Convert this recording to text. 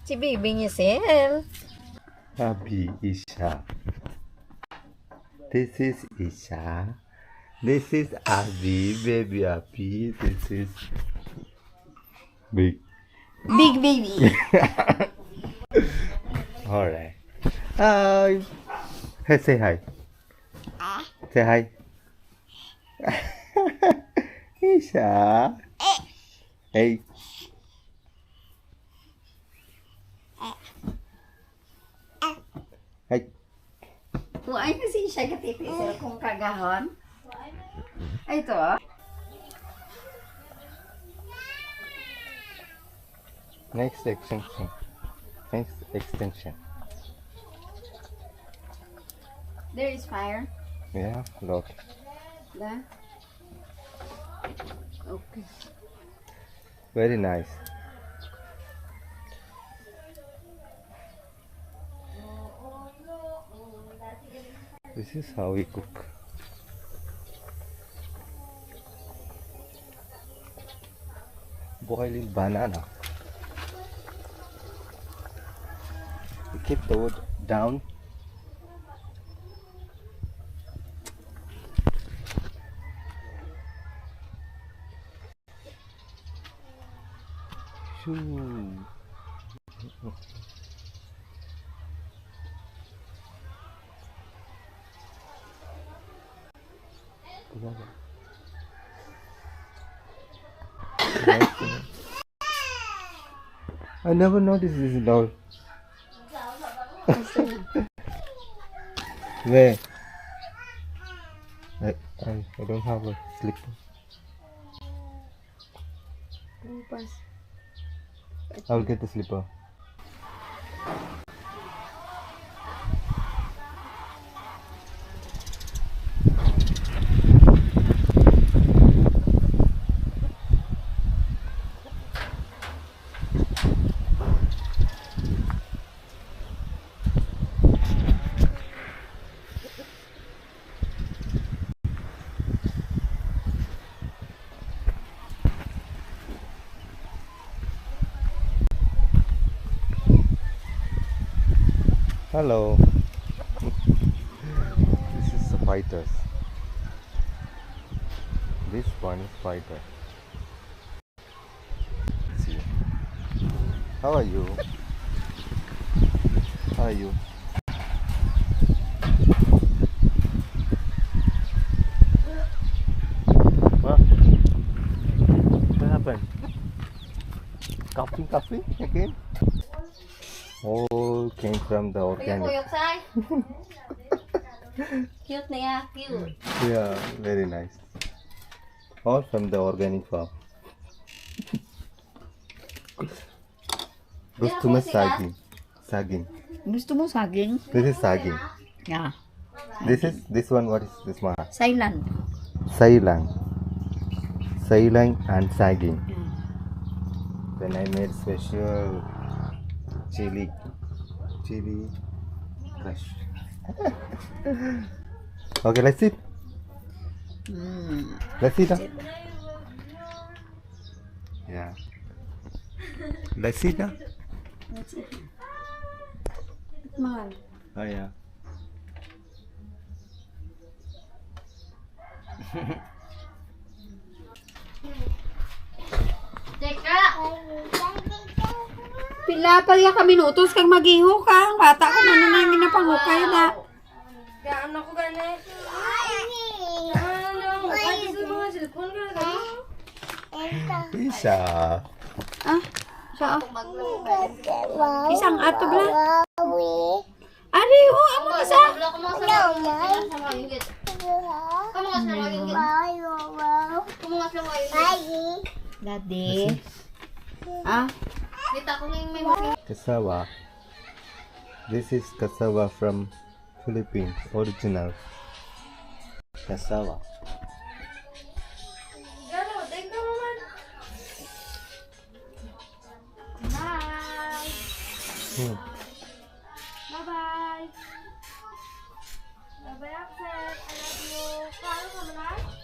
Si baby niya, Sel. Abi Isha. This is Isha. This is Abi, baby Abi. This is big. Big baby. Alright. Hi. Hey, say hi. Say hi. Isha. Hey. Hey. Huwag kasi siya gatiti, Sel, kung kagahon. Ay, ito, oh. Next extension. Next extension. There is fire. Yeah, lot. There. Okay. Very nice. This is how we cook. Boiling banana. We keep the wood down. Shoo. I never noticed this doll. Where? I don't have a slipper. I'll get the slipper. Hello. This is the fighters. This one is fighter. See. How are you? How are you? What? What happened? Coughing again? All came from the organic. Cute na ya, cute. Yeah, very nice. All from the organic farm. Gusto mo saging? Saging. Gusto mo saging? This is saging. Yeah. This one. What is this one? Silent. Sailang. Sailang and saging. Then I made special chili crush. Okay, let's eat. Let's eat. Yeah. Let's eat. Let's eat. Mahal. Oh yeah. Teka! Pila pa riya ka minutos kang mag-iho ka. Bata ko na nang ginapangukay na. Kaya anak ko ganit. Ano? Pwede sa mga cellphone ka gano'n. Isa. Ah, siya oh. Isang ato bla. Ari, oh, amo isa. Daddy. Ah, Kita ko ngayon may Cassava. This is cassava from Philippines, original. Cassava. gano'n. Thank you naman. bye. Bye-bye. Bye-bye, Axel. I love you. Paano ka ba na?